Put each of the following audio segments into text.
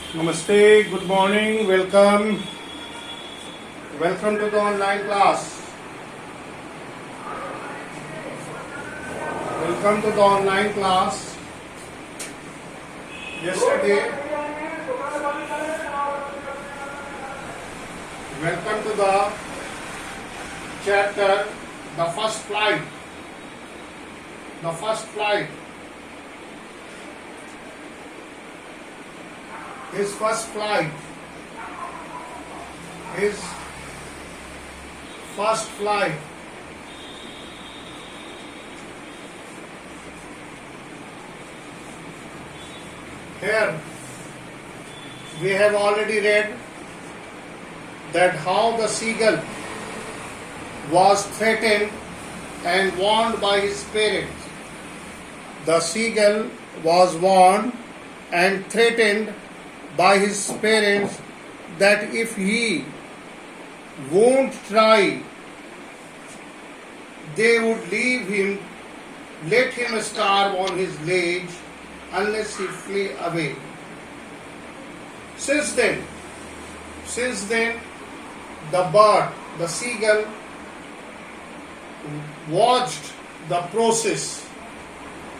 Namaste, good morning, welcome. Welcome to the online class. Welcome to the online class. Welcome to the chapter, The First Flight. The First Flight. His first flight. His first flight. Here we have already read that how the seagull was threatened and warned by his parents. The seagull was warned and threatened by his parents that if he won't try, they would let him starve on his ledge unless he flee away. Since then, the bird, the seagull, watched the process.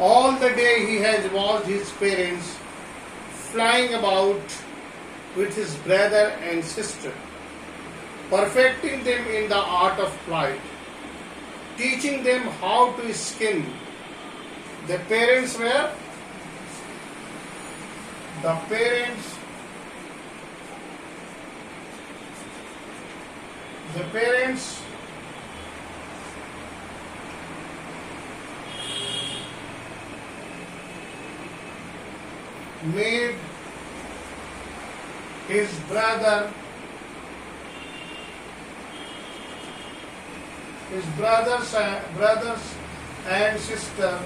All the day he has watched his parents flying about with his brother and sister, perfecting them in the art of flight, teaching them how to skim. The parents made his brothers and sister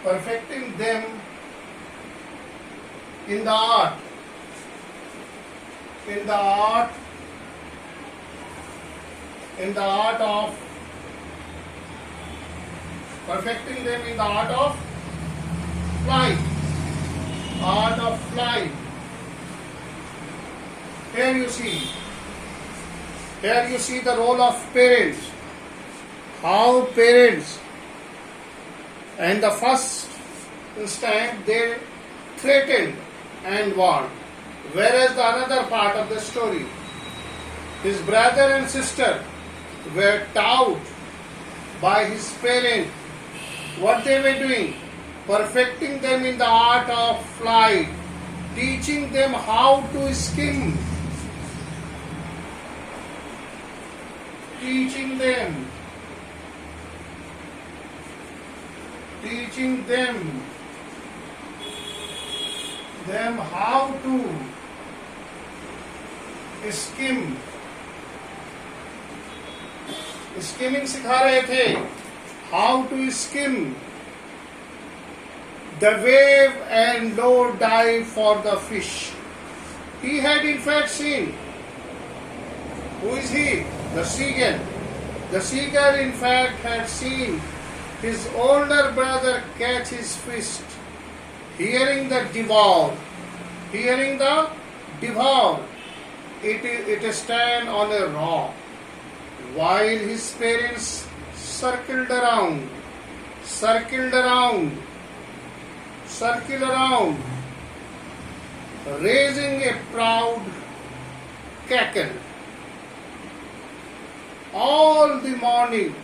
perfecting them in the art of perfecting them in the art of flight. Here you see the role of parents. How parents, and the first instant they threatened and warned. Whereas the another part of the story, his brother and sister were taught by his parents what they were doing, perfecting them in the art of flight, teaching them how to skim, teaching them how to skim. Skimming सिखा रहे थे, how to skim the wave and low dive for the fish. He had in fact seen. Who is he? The seagull. The seagull in fact had seen his older brother catch his fish, hearing the devour. It stand on a rock, while his parents circled around, raising a proud cackle. All the morning,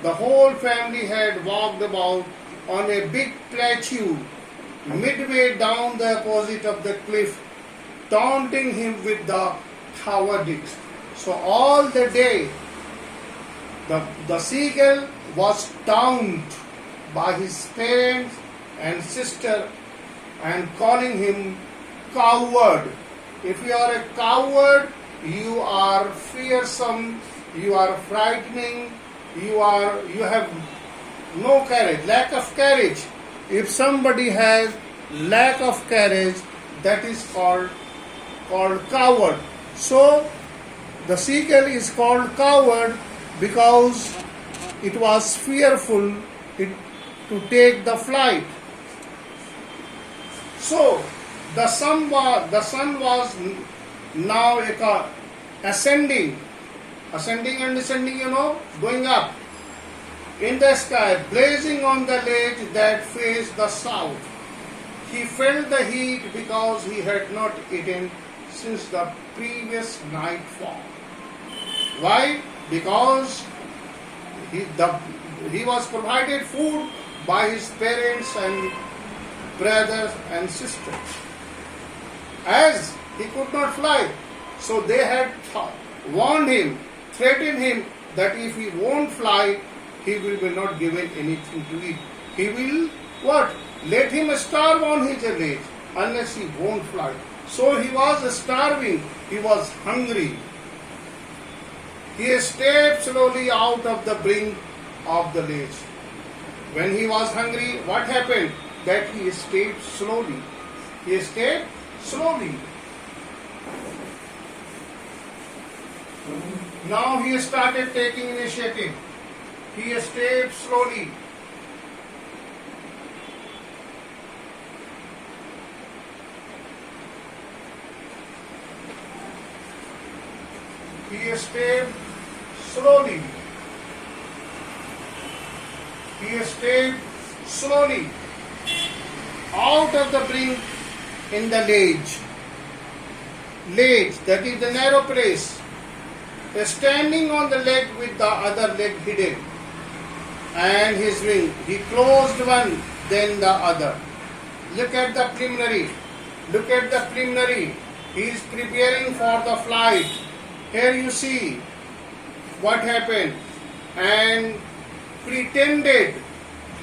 the whole family had walked about on a big plateau midway down the opposite of the cliff, taunting him with the cowardice. So all the day, the seagull was taunted by his parents and sister and calling him coward. If you are a coward, you are fearsome, you are frightening, you have no courage, lack of courage. If somebody has lack of courage, that is called called coward. So the seagull is called coward because it was fearful to take the flight. So the sun was now ascending and descending, going up in the sky, blazing on the ledge that faced the south. He felt the heat because he had not eaten since the previous nightfall. Why? Because he was provided food by his parents and brothers and sisters. As he could not fly, so they had warned him, threatened him that if he won't fly, he will be not given anything to eat. He will what? Let him starve on his age unless he won't fly. So he was starving, he was hungry. He stepped slowly out of the brink of the ledge. When he was hungry, what happened? That he stepped slowly. He stepped slowly. Now he started taking initiative. He stepped slowly. He stepped slowly. He stepped slowly out of the brink in the ledge. Ledge, that is the narrow place. Standing on the leg with the other leg hidden and his wing. He closed one, then the other. Look at the preliminary. Look at the preliminary. He is preparing for the flight. Here you see what happened. And pretended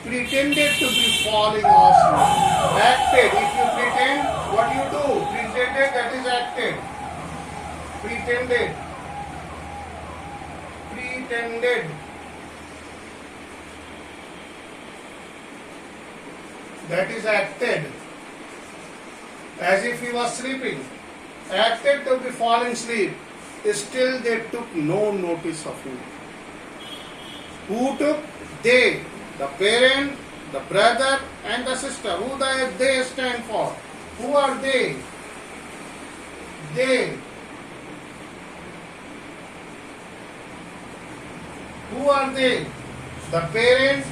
to be falling asleep. Acted. If you pretend, what you do? Pretended, that is acted. Pretended. That is acted. As if he was sleeping. Acted to be falling asleep. Still they took no notice of him. Who took? They. The parent, the brother and the sister. Who they stand for? Who are they? They. Who are they? The parents,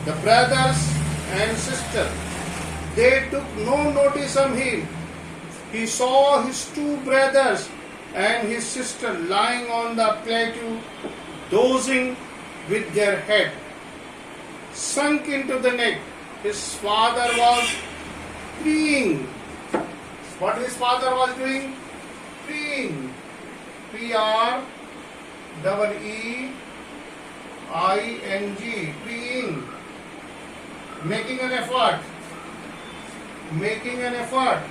the brothers and sister. They took no notice of him. He saw his two brothers and his sister lying on the plateau, dozing with their head sunk into the neck. His father was praying. What his father was doing? Praying. P-R-E-E-I-N-G. Praying. Making an effort. Making an effort.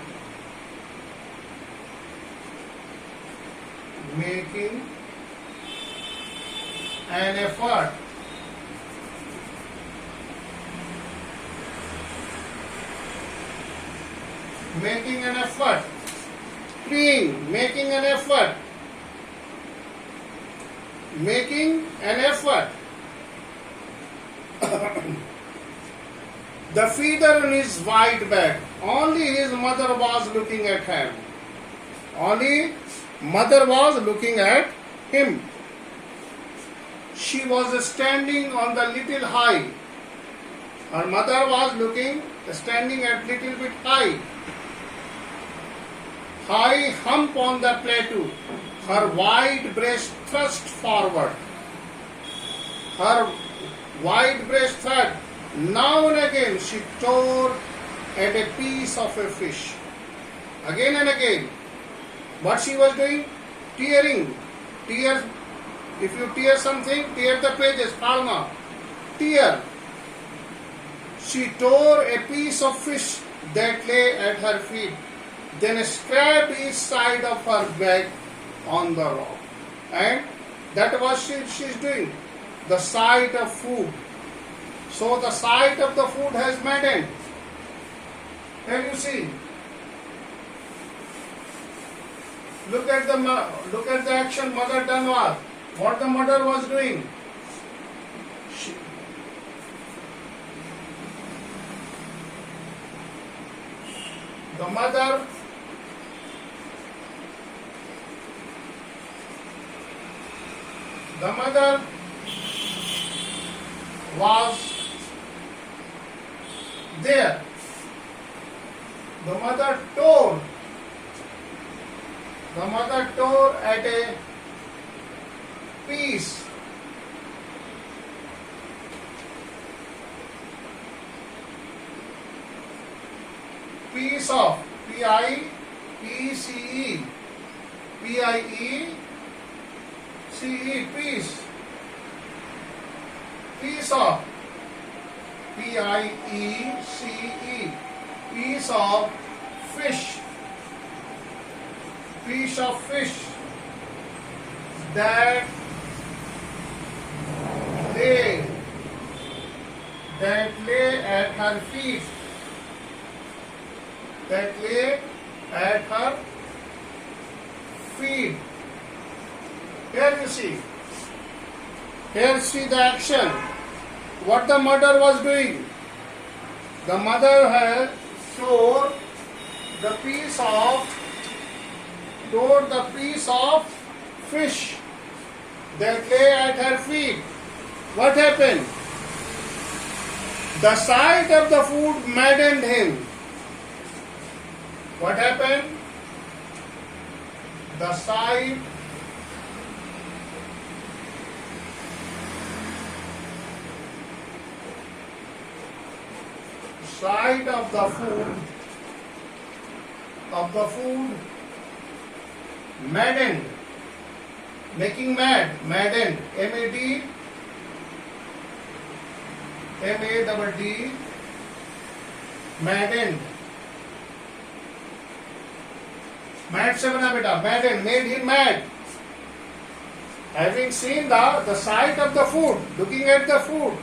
Making an effort. Making an effort. Praying. Making an effort. Making an effort. The feather on his white back. Only his mother was looking at him. Only mother was looking at him. She was standing on the little high. Her mother was standing at little bit high. High hump on the plateau. Her white breast thrust forward. Her white breast thrust. Now and again she tore at a piece of a fish. Again and again. What she was doing? Tearing. Tear. If you tear something, tear the pages. Palma. Tear. She tore a piece of fish that lay at her feet. Then scraped each side of her back on the rock. And that was she's doing. The sight of food. So the sight of the food has maddened. Here you see. Look at the action mother done was. What the mother was doing? She, the mother was there. The mother tore at a piece. Piece of P-I-E-C-E P-I-E-C-E piece. Piece of P-I-E-C-E piece of fish. Piece of fish that lay at her feet. That lay at her feet. Here you see. Here see the action. What the mother was doing. The mother had tore the piece of fish that lay at her feet. What happened? The sight of the food maddened him. What happened? The sight of the food maddened, making mad, maddened, M-A-D, M-A-D-D, maddened. Mad se bana beta, maddened, made him mad. Having seen the sight of the food, looking at the food.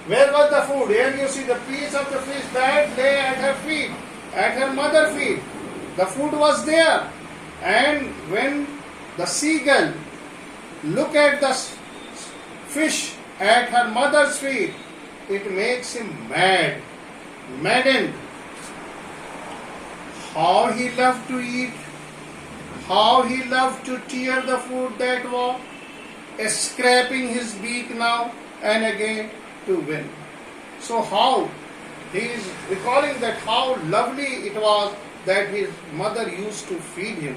Where was the food? Here you see the piece of the fish that lay at her feet, at her mother's feet. The food was there. And when the seagull look at the fish at her mother's feet, it makes him mad, maddened. How he loved to eat, how he loved to tear the food that was, scraping his beak now and again to win. So how he is recalling that how lovely it was that his mother used to feed him.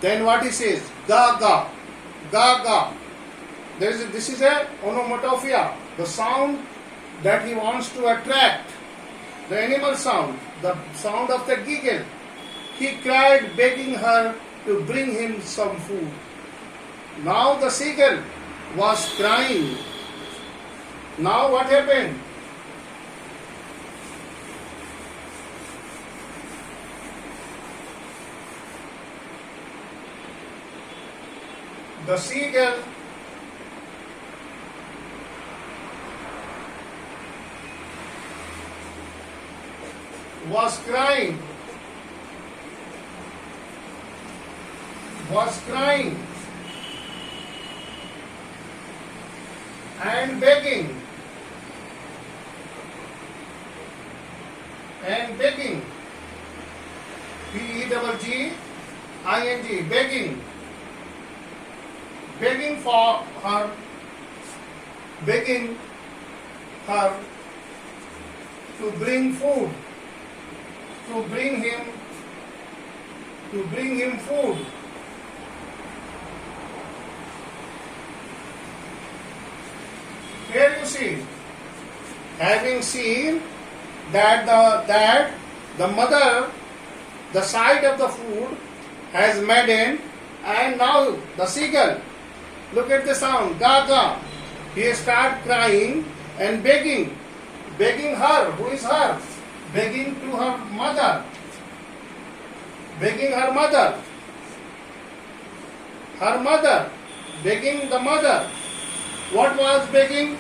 Then what he says, gaga, gaga. This is a onomatopoeia, the sound that he wants to attract, the animal sound, the sound of the giggle. He cried, begging her to bring him some food. Now the seagull was crying. Now what happened? The seagull was crying and begging B-E-G-G-I-N-G, begging for her, begging her to bring food, to bring him food. Here you see, having seen that the mother, the sight of the food has maddened, and now the seagull, look at the sound, gaga. He start crying and begging her. Who is her? Begging to her mother. Begging her mother. Her mother. Begging the mother. What was begging?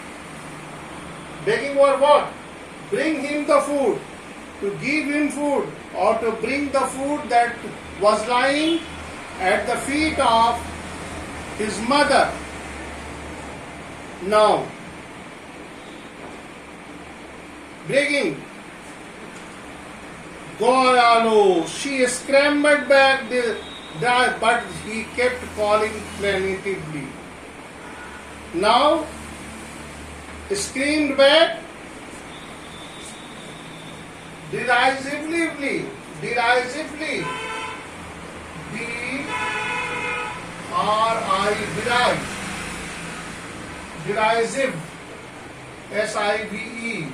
Begging for what? Bring him the food. To give him food. or to bring the food that was lying at the feet of his mother. Now, begging, Goyalu, she scrambled back, but he kept calling plaintively. Now, screamed back, derisively, derisive, SIVELY,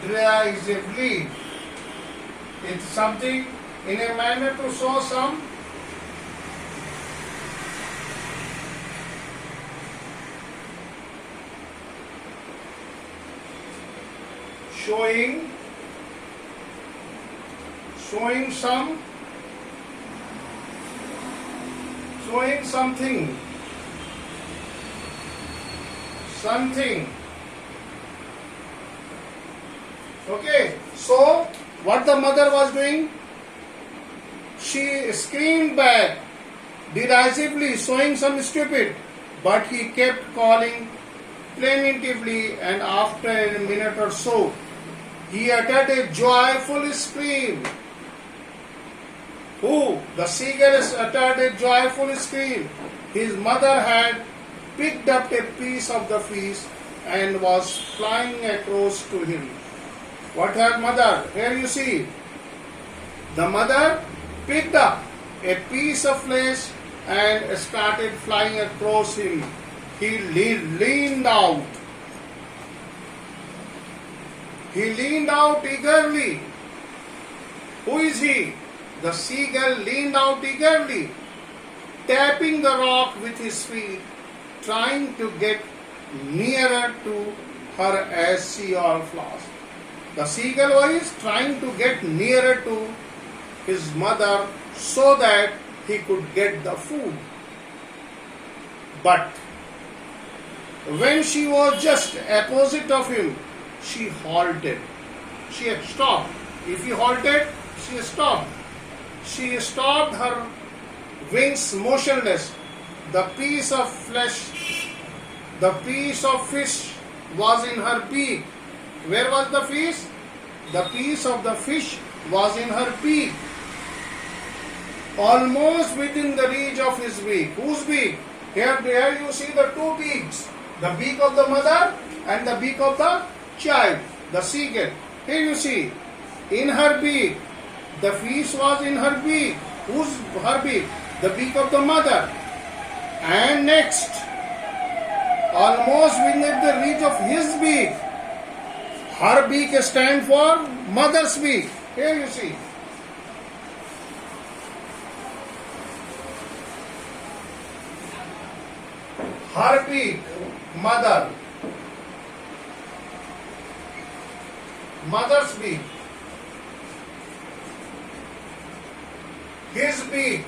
derisively. It's something in a manner to show some showing something. Okay, so what the mother was doing? She screamed back, derisively, showing some stupid, but he kept calling plaintively, and after a minute or so, he uttered a joyful scream. Who? The seagull uttered a joyful scream. His mother had picked up a piece of the fish and was flying across to him. What her mother? Here you see. The mother picked up a piece of flesh and started flying across him. He leaned out. He leaned out eagerly. Who is he? The seagull leaned out eagerly, tapping the rock with his feet, trying to get nearer to her as she all flashed. The seagull was trying to get nearer to his mother so that he could get the food. But when she was just opposite of him, she halted. She had stopped. If he halted, she stopped. She stopped, her wings motionless. The piece of fish was in her beak. Where was the fish? The piece of the fish was in her beak, almost within the reach of his beak. Whose beak? Here you see the two beaks, the beak of the mother and the beak of the child, the seagull. Here you see, in her beak, the fish was in her beak. Whose her beak? The beak of the mother. And next, almost within the reach of his beak, her beak stands for mother's beak. Here you see. Her beak, mother. Mother's beak. His beak.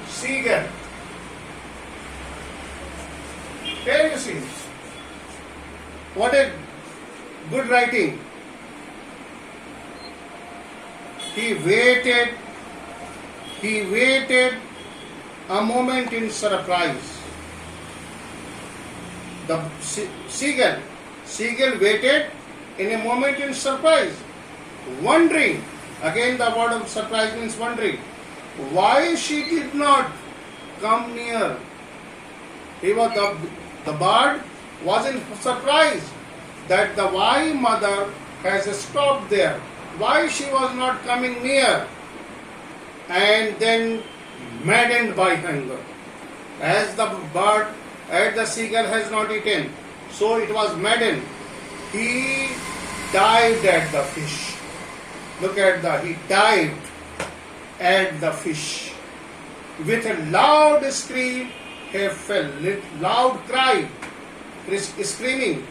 Seagull. Here you see. What a good writing. He waited a moment in surprise. The seagull waited in a moment in surprise, wondering. Again, the word of surprise means wondering. Why she did not come near? The bird was in surprise that the why mother has stopped there. Why she was not coming near? And then maddened by hunger. As the seagull has not eaten, so it was maddened. He dived at the fish. He dived at the fish. With a loud scream, he fell. Loud cry, screaming,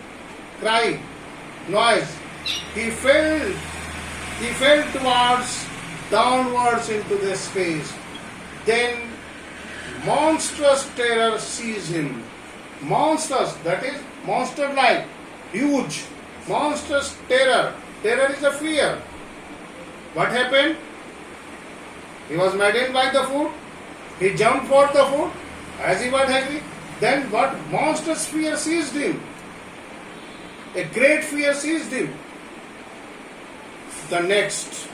cry, noise. He fell downwards into the space. Then monstrous terror seized him. Monstrous, that is monster-like, huge. monstrous terror. Terror is a fear. What happened? He was maddened by the food. He jumped for the food as he was hungry. Then what monstrous fear seized him? A great fear seized him. The next.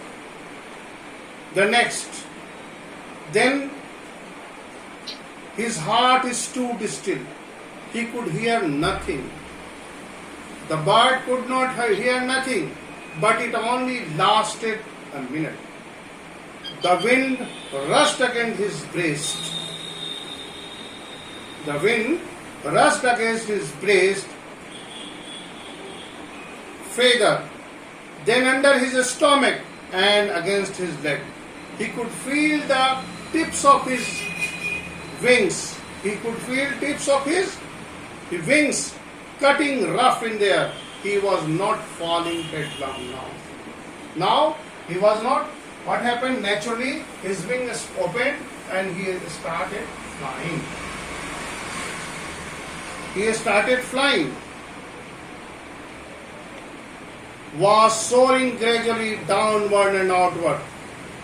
Then his heart stood still. He could hear nothing. The bird could not hear nothing, but it only lasted a minute. The wind rushed against his breast. The wind rushed against his breast, feather, then under his stomach and against his leg. He could feel the tips of his wings. He could feel tips of his wings cutting rough in the air. He was not falling headlong now. Now he was not. What happened? Naturally, his wings opened and he started flying. He started flying. Was soaring gradually downward and outward.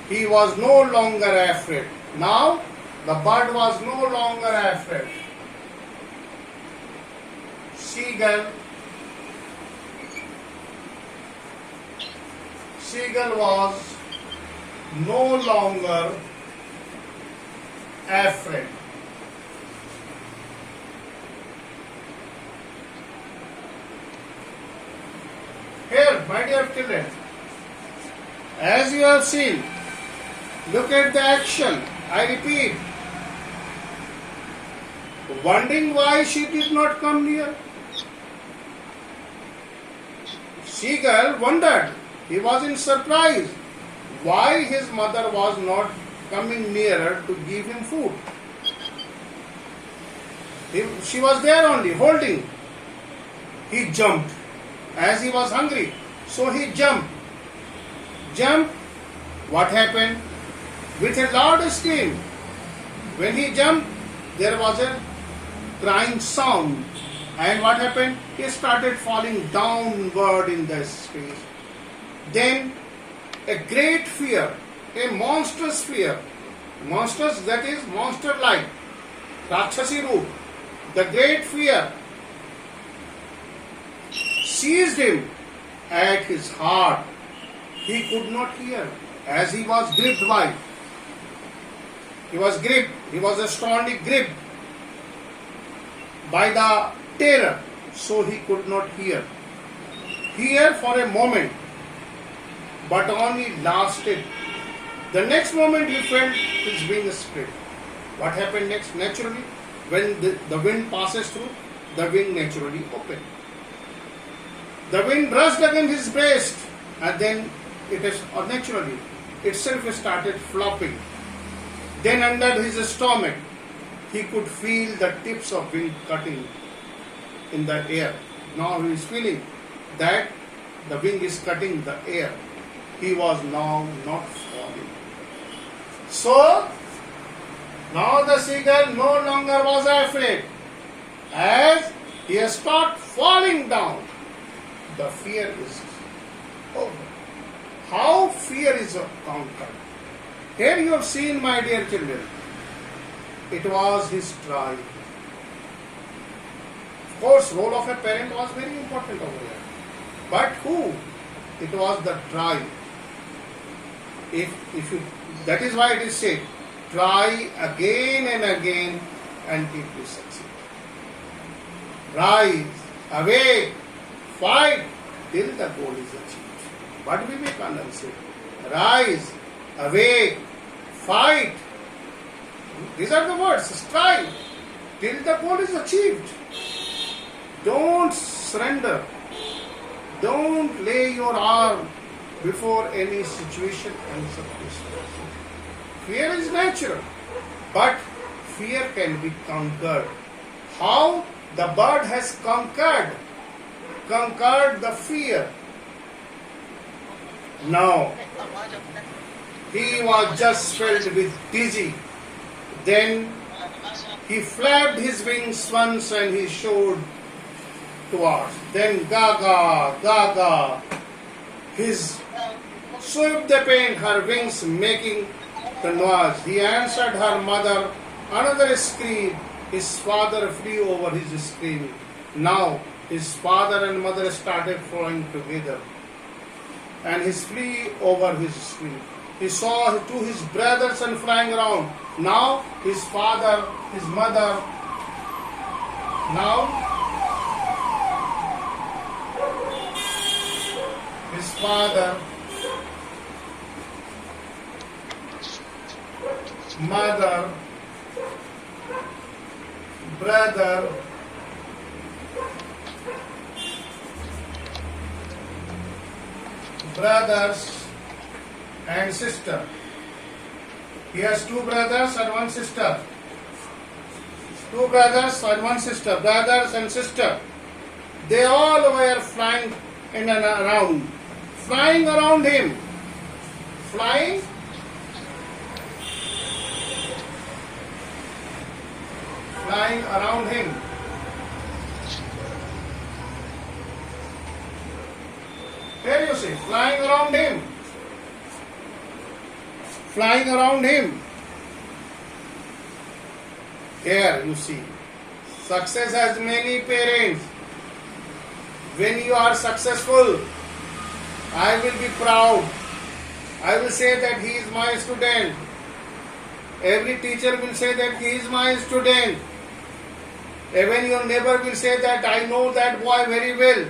He was no longer afraid. Now, the bird was no longer afraid. Seagull was no longer afraid. Here, my dear children, as you have seen, look at the action. I repeat, wondering why she did not come near. Seagull wondered. He was in surprise why his mother was not coming nearer to give him food. She was there only, holding. He jumped as he was hungry. So he jumped. What happened? With a loud scream. When he jumped, there was a crying sound. And what happened? He started falling downward in the space. Then a great fear, a monstrous fear, monstrous, that is monster-like, Rakshasi root, the great fear seized him at his heart. He could not hear as he was gripped by. He was strongly gripped by the terror, so he could not hear. Hear for a moment, but only lasted. The next moment he felt his wings spread. What happened next? Naturally, when the wind passes through, the wing naturally opened. The wind brushed against his breast, and then it is naturally itself started flopping. Then under his stomach, he could feel the tips of wing cutting in the air. Now he is feeling that the wing is cutting the air. He was now not falling. So, now the seagull no longer was afraid. As he started falling down, the fear is over. How fear is conquered? Here you have seen, my dear children, it was his tribe. Of course, role of a parent was very important over here. But who? It was the tribe. If you, that is why it is said, try again and again until you succeed. Rise, awake, fight till the goal is achieved. What Vivekananda said, rise, awake, fight. These are the words, strive till the goal is achieved. Don't surrender. Don't lay your arm before any situation and circumstance. Fear is natural, but fear can be conquered. How? The bird has conquered the fear. Now, he was just filled with dizzy. Then he flapped his wings once and he showed towards. Then Gaga, Gaga, his swept the paint, her wings making the noise. He answered her mother, another scream. His father flew over his scream. Now his father and mother started flying together, and he flew over his scream. He saw two his brothers and flying around. Now his father, his mother. Now his father, mother, brother, brothers and sister. He has two brothers and one sister. Two brothers and one sister. Brothers and sister. They all were flying in and around. Flying around him. Flying. Flying around him. Here you see, flying around him. Flying around him. Here you see, success has many parents. When you are successful, I will be proud. I will say that he is my student. Every teacher will say that he is my student. Even your neighbor will say that I know that boy very well.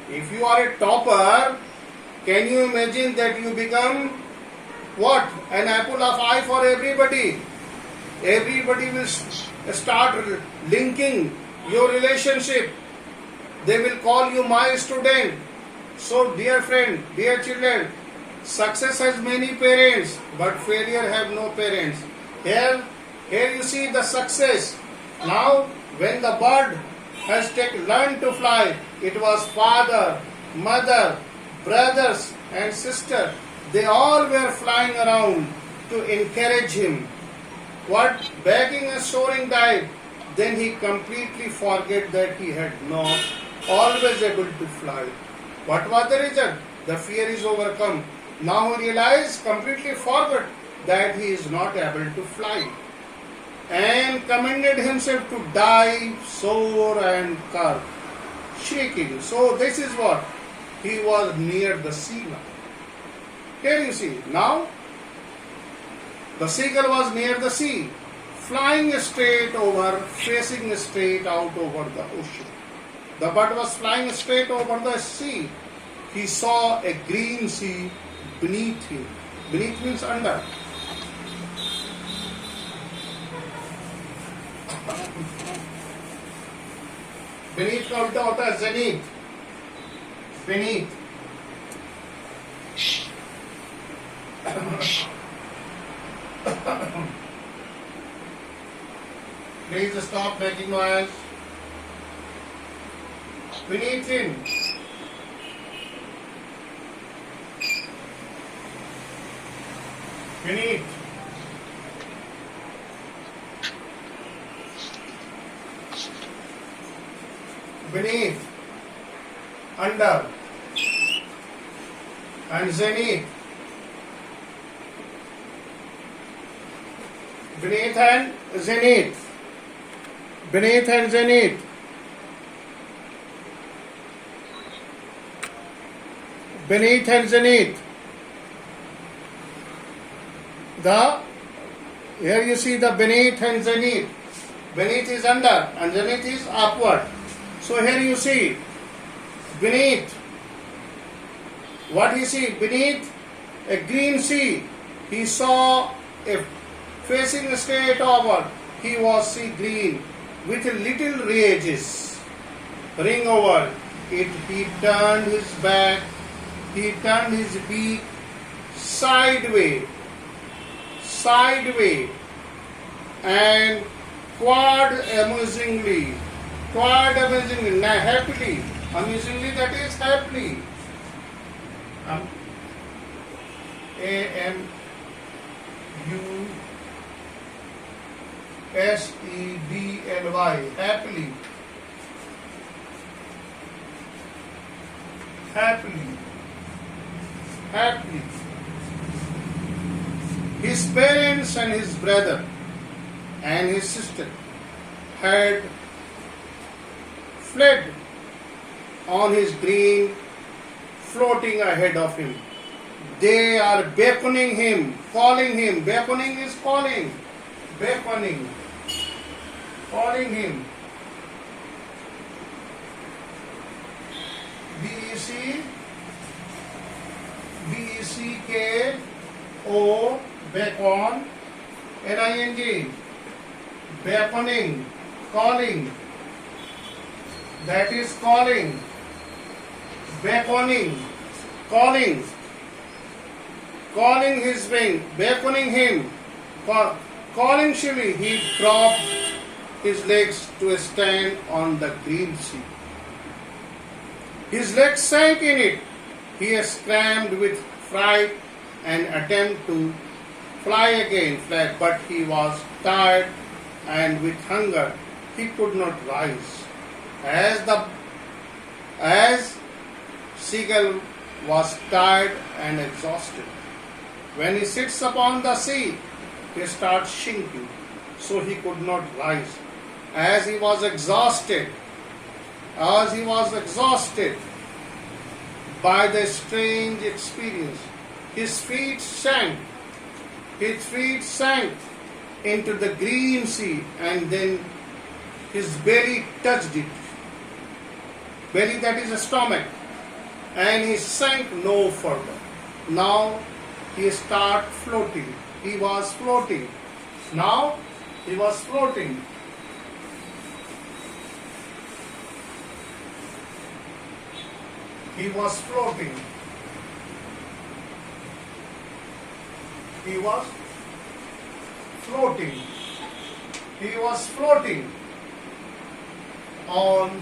If you are a topper, can you imagine that you become what? An apple of eye for everybody. Everybody will start linking your relationship. They will call you my student. So dear friend, dear children, success has many parents, but failure have no parents. Here you see the success. Now when the bird has learned to fly, it was father, mother, brothers and sister. They all were flying around to encourage him. What? Begging and soaring died. Then he completely forget that he had not always able to fly. What was the result? The fear is overcome. Now he realized, completely forgot that he is not able to fly, and commended himself to die, soar and curve, shaking. So this is what? He was near the sea now. Here you see, now the seagull was near the sea, flying straight over, facing straight out over the ocean. The bird was flying straight over the sea. He saw a green sea beneath him. Beneath means under. Beneath का उल्टा होता है zenith. Beneath. Please stop making noise. Beneath him. Beneath. Beneath. Under. And zenith. Beneath and zenith. Beneath and zenith. Beneath and zenith. Here you see the beneath and zenith. Beneath is under and zenith is upward. So here you see beneath. What he see? Beneath a green sea. He saw a facing straight over. He was sea green with little ridges. Ring over it. He turned his back. He turned his beak sideways, and quad amazingly, happily, amusingly, that is happily. AMUSEBLY, happily. happily, happily. His parents and his brother and his sister had fled on his dream, floating ahead of him. They are beckoning him, calling him. Beckoning is calling. Beckoning. Calling him. B-E-C-K-O, beckon, N-I-N-G, beckoning, calling, that is calling, beckoning, calling, calling his wing, beckoning him, calling Shivy, he dropped his legs to stand on the green sea. His legs sank in it. He screamed with fright and attempted to fly again, but he was tired and with hunger he could not rise. As seagull was tired and exhausted. When he sits upon the sea, he starts sinking, so he could not rise. As he was exhausted by the strange experience, his feet sank into the green sea, and then his belly touched it. Belly, that is a stomach, and he sank no further. Now he started floating. He was floating. Now he was floating. He was floating. He was floating. He was floating on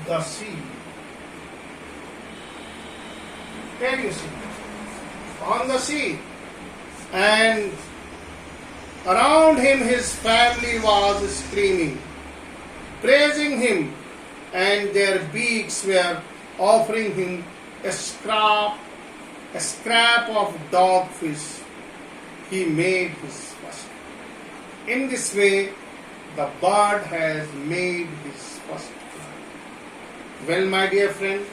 the sea. Can you see? On the sea. And around him his family was screaming, praising him, and their beaks were offering him a scrap of dogfish. He made his first. In this way, the bird has made his first flight. Well, my dear friend,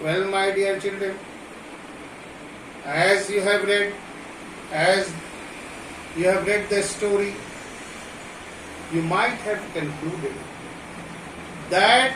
well, my dear children, as you have read the story, you might have concluded that